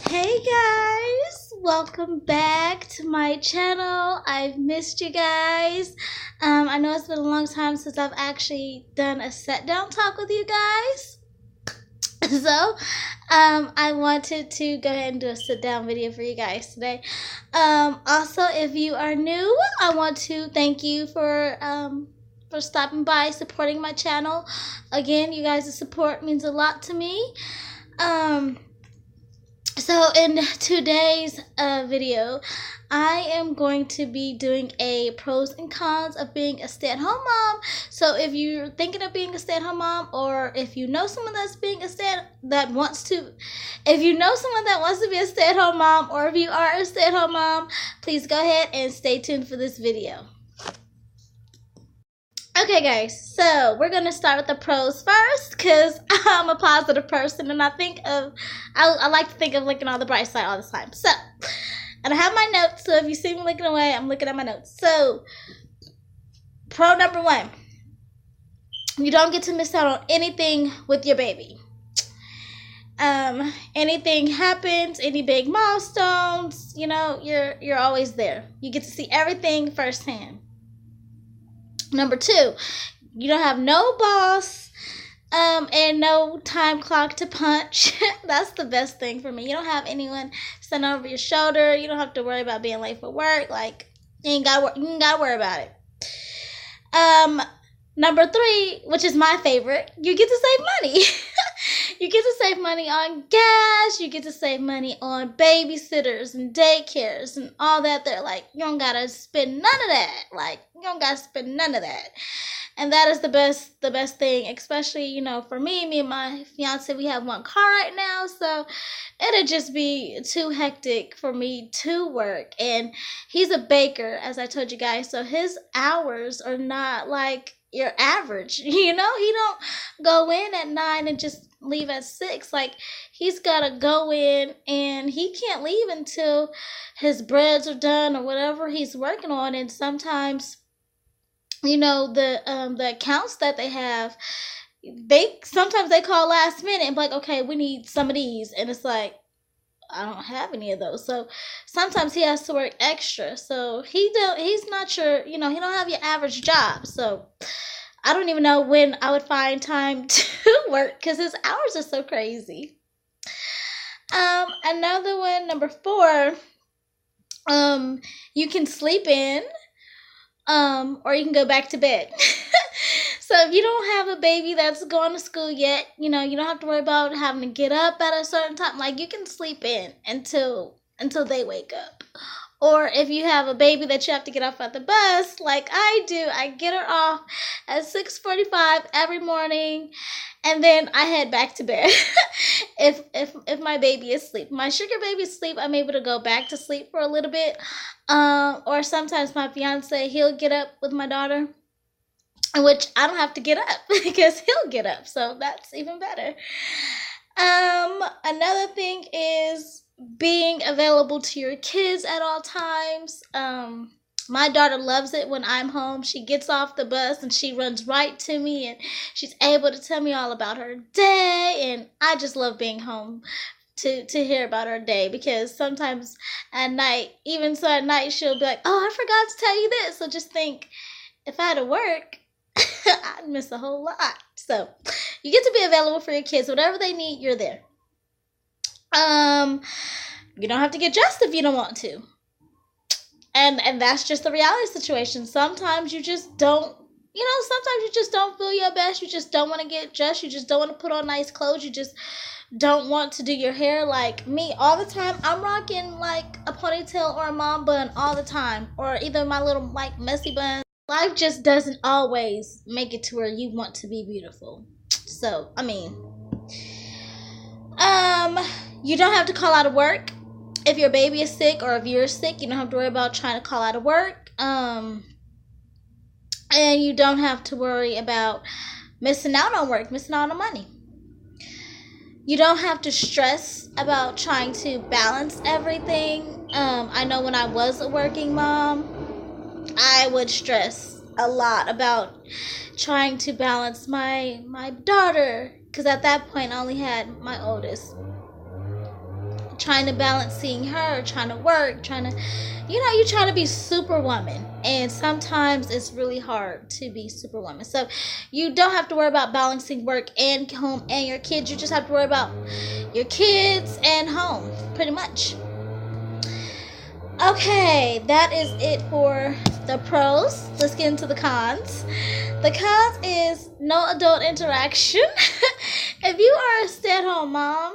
Hey guys, welcome back to my channel. I've missed you guys. I know it's been a long time since I've actually done a sit down talk with you guys. So, I wanted to go ahead and do a sit down video for you guys today. Also, if you are new, I want to thank you for stopping by, supporting my channel. Again, you guys' support means a lot to me. So in today's video, I am going to be doing a pros and cons of being a stay-at-home mom. So if you're thinking of being a stay-at-home mom, or if you know someone that's being that wants to be a stay-at-home mom, or if you are a stay-at-home mom, please go ahead and stay tuned for this video. Okay guys, so we're gonna start with the pros first, because I'm a positive person and I like to think of looking on the bright side all the time. So, and I have my notes, so if you see me looking away, I'm looking at my notes. So, pro number one, you don't get to miss out on anything with your baby. Anything happens, any big milestones, you're always there. You get to see everything firsthand. Number two, you don't have no boss and no time clock to punch. That's the best thing for me. You don't have anyone standing over your shoulder. You don't have to worry about being late for work. Like, you ain't gotta worry about it. Number three, which is my favorite, you get to save money. You get to save money on gas. You get to save money on babysitters and daycares and all that. They're like, you don't gotta spend none of that. And that is the best thing, especially, for me and my fiance, we have one car right now, so it'd just be too hectic for me to work. And he's a baker, as I told you guys, so his hours are not like your average. He don't go in at 9 and just leave at 6. Like, he's gotta go in and he can't leave until his breads are done or whatever he's working on. And sometimes, the accounts that they have, sometimes they call last minute and be like, okay, we need some of these, and it's like, I don't have any of those. So sometimes he has to work extra. So he's not sure, he don't have your average job. So I don't even know when I would find time to work, because his hours are so crazy. Another one, number four, you can sleep in, or you can go back to bed. So if you don't have a baby that's going to school yet, you don't have to worry about having to get up at a certain time. Like, you can sleep in until they wake up. Or if you have a baby that you have to get off at the bus, like I do, I get her off at 6:45 every morning, and then I head back to bed. if my baby is asleep, my sugar baby is asleep, I'm able to go back to sleep for a little bit. Or sometimes my fiance, he'll get up with my daughter, which I don't have to get up because he'll get up, so that's even better. Another thing is being available to your kids at all times. My daughter loves it when I'm home. She gets off the bus and she runs right to me, and she's able to tell me all about her day, and I just love being home to hear about her day, because sometimes at night, she'll be like, oh, I forgot to tell you this. So just think, if I had to work, I'd miss a whole lot. So you get to be available for your kids. Whatever they need, you're there. You don't have to get dressed if you don't want to. And that's just the reality situation. Sometimes you just don't, feel your best. You just don't want to get dressed. You just don't want to put on nice clothes. You just don't want to do your hair. Like me, all the time, I'm rocking like a ponytail or a mom bun all the time. Or either my little like messy bun. Life just doesn't always make it to where you want to be beautiful. So, you don't have to call out of work. If your baby is sick or if you're sick, you don't have to worry about trying to call out of work. And you don't have to worry about missing out on work, missing out on money. You don't have to stress about trying to balance everything. I know when I was a working mom, I would stress a lot about trying to balance my daughter, because at that point I only had my oldest trying to balance seeing her, trying to work, trying to, you try to be superwoman. And sometimes it's really hard to be superwoman. So you don't have to worry about balancing work and home and your kids. You just have to worry about your kids and home, pretty much. Okay, that is it for the pros. Let's get into the cons. The cons is no adult interaction. If you are a stay-at-home mom,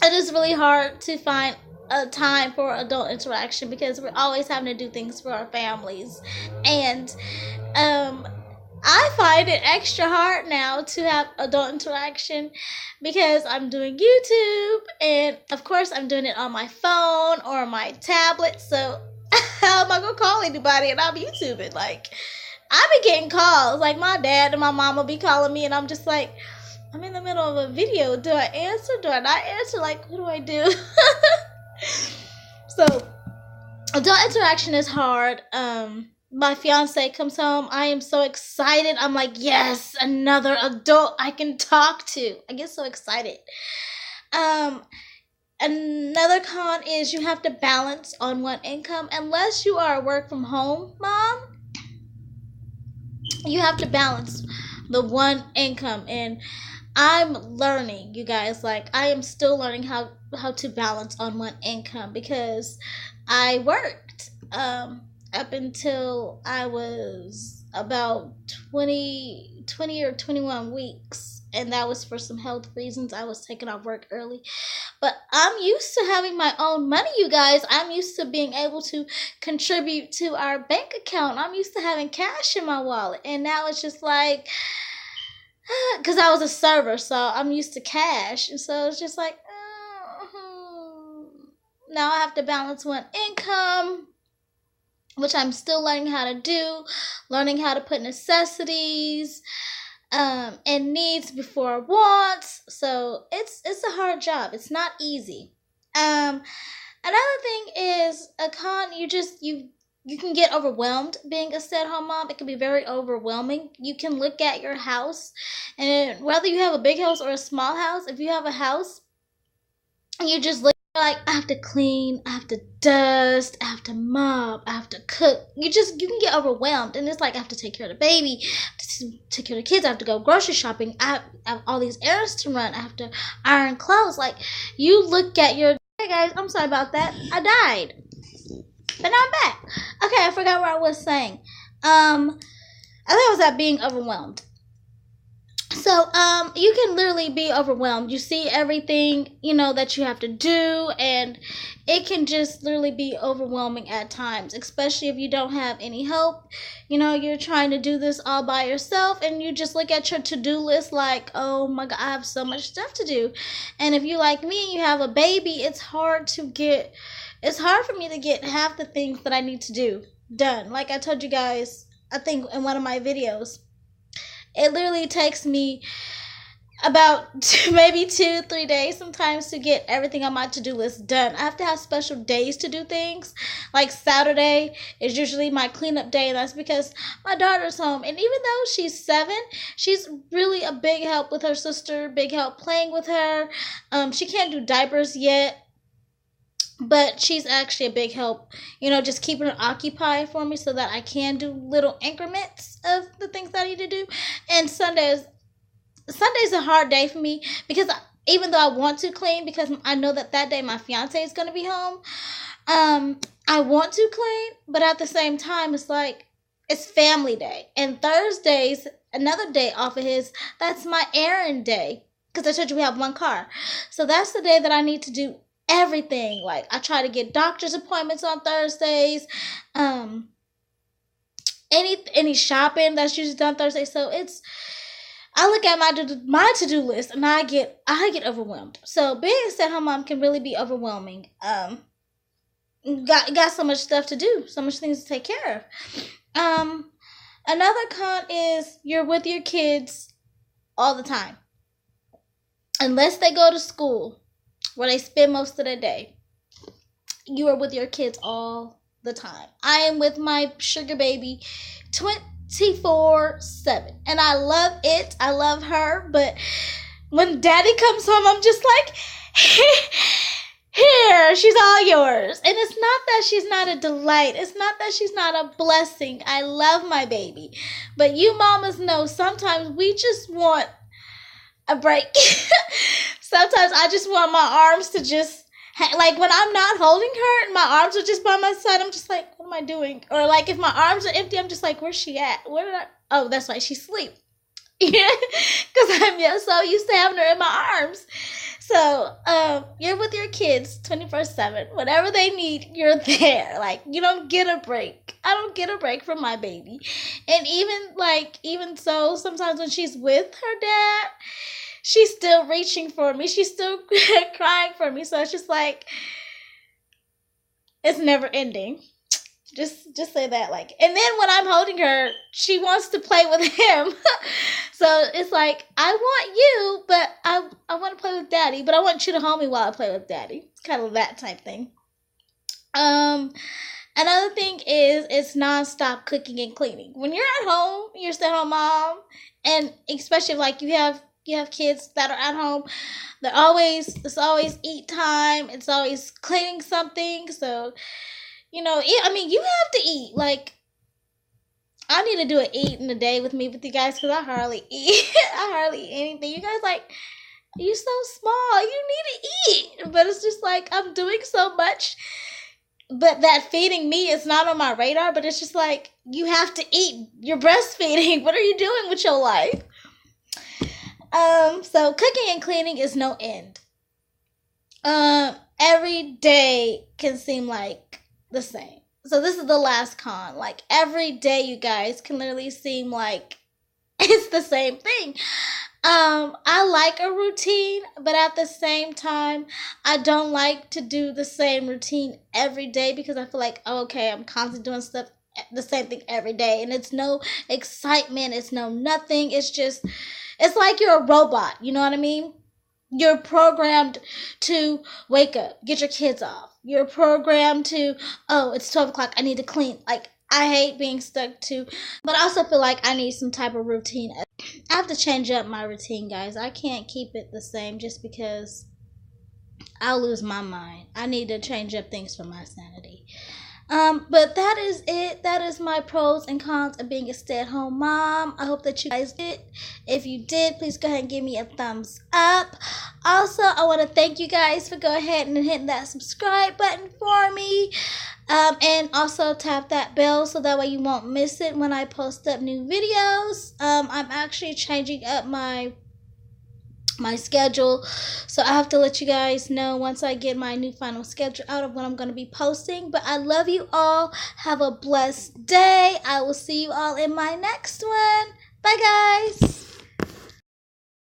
it is really hard to find a time for adult interaction because we're always having to do things for our families. And I find it extra hard now to have adult interaction because I'm doing YouTube, and of course I'm doing it on my phone or my tablet. So how am I gonna call anybody and I'm YouTubing? Like, I be getting calls. Like, my dad and my mom will be calling me, and I'm just like, I'm in the middle of a video. Do I answer? Do I not answer? Like, what do I do? So adult interaction is hard. My fiance comes home. I am so excited. I'm like, yes, another adult I can talk to. I get so excited. Another con is you have to balance on one income. Unless you are a work from home mom, you have to balance the one income. And I'm learning, you guys. Like, I am still learning how to balance on one income because I worked up until I was about 20 or 21 weeks, and that was for some health reasons. I was taking off work early, but I'm used to having my own money, you guys. I'm used to being able to contribute to our bank account. I'm used to having cash in my wallet, and now it's just like, because I was a server, so I'm used to cash, and so it's just like, now I have to balance one income, which I'm still learning how to do, learning how to put necessities and needs before wants. So it's a hard job. It's not easy. Another thing is a con. You can get overwhelmed being a stay-at-home mom. It can be very overwhelming. You can look at your house, and whether you have a big house or a small house, if you have a house and you just look like, I have to clean, I have to dust, I have to mop, I have to cook. You can get overwhelmed, and it's like, I have to take care of the baby, I have to take care of the kids, I have to go grocery shopping, I have all these errands to run, I have to iron clothes. Like, you look at your, hey guys, I'm sorry about that, I died, but now I'm back. Okay, I forgot what I was saying. I think it was that being overwhelmed. So, you can literally be overwhelmed. You see everything, that you have to do, and it can just literally be overwhelming at times, especially if you don't have any help. You're trying to do this all by yourself, and you just look at your to-do list like, oh my God, I have so much stuff to do. And if you like me and you have a baby, it's hard for me to get half the things that I need to do done. Like I told you guys, I think in one of my videos, it literally takes me about maybe 2-3 days sometimes to get everything on my to-do list done. I have to have special days to do things. Like Saturday is usually my cleanup day, and that's because my daughter's home. And even though she's 7, she's really a big help with her sister, big help playing with her. She can't do diapers yet, but she's actually a big help, just keeping her occupied for me so that I can do little increments of the things that I need to do. And Sunday's a hard day for me because even though I want to clean, because I know that day my fiance is going to be home, I want to clean, but at the same time, it's like, it's family day. And Thursday's another day off of his, that's my errand day, because I told you we have one car. So that's the day that I need to do everything. Like, I try to get doctor's appointments on Thursdays, any shopping that's usually done Thursday. So I look at my to-do list and I get overwhelmed. So being a stay-at-home mom can really be overwhelming. Got so much stuff to do, so much things to take care of. Another con is you're with your kids all the time, unless they go to school, where they spend most of the day. You are with your kids all the time. I am with my sugar baby 24/7. And I love it. I love her. But when daddy comes home, I'm just like, yours. She's all yours. And it's not that she's not a delight. It's not that she's not a blessing. I love my baby. But you mamas know sometimes we just want a break. Sometimes I just want my arms to just, like when I'm not holding her and my arms are just by my side, I'm just like, what am I doing? Or like if my arms are empty, I'm just like, where's she at? Oh, that's why she's asleep. Yeah, because I'm so used to having her in my arms. So, you're with your kids 24/7. Whatever they need, you're there. Like, you don't get a break. I don't get a break from my baby. And even so, sometimes when she's with her dad, she's still reaching for me. She's still crying for me. So it's just like, it's never ending. Just say that, like, and then when I'm holding her, she wants to play with him. So it's like, I want you, but I want to play with daddy, but I want you to hold me while I play with daddy. It's kind of that type thing. Another thing is it's nonstop cooking and cleaning. When you're at home, you're a stay-at-home mom, and especially if, like, you have kids that are at home, it's always eat time. It's always cleaning something. So, you have to eat. Like, I need to do an eat in a day with me with you guys because I hardly eat. I hardly eat anything. You guys like, you're so small. You need to eat. But it's just like, I'm doing so much. But that feeding me is not on my radar. But it's just like, you have to eat. You're breastfeeding. What are you doing with your life? So cooking and cleaning is no end. Every day can seem like the same. So this is the last con. Like, every day, you guys, can literally seem like it's the same thing. I like a routine, but at the same time, I don't like to do the same routine every day because I feel like, okay, I'm constantly doing stuff, the same thing every day, and it's no excitement, it's no nothing. It's like you're a robot, you know what I mean? You're programmed to wake up, get your kids off. You're programmed to, oh, it's 12 o'clock, I need to clean. Like, I hate being stuck to, but I also feel like I need some type of routine. I have to change up my routine, guys. I can't keep it the same just because I'll lose my mind. I need to change up things for my sanity. But that is it. That is my pros and cons of being a stay-at-home mom. I hope that you guys did. If you did, please go ahead and give me a thumbs up. Also, I want to thank you guys for going ahead and hitting that subscribe button for me. And also tap that bell so that way you won't miss it when I post up new videos. I'm actually changing up my schedule, so I have to let you guys know once I get my new final schedule out of what I'm going to be posting. But I love you all. Have a blessed day. I will see you all in my next one. Bye, guys.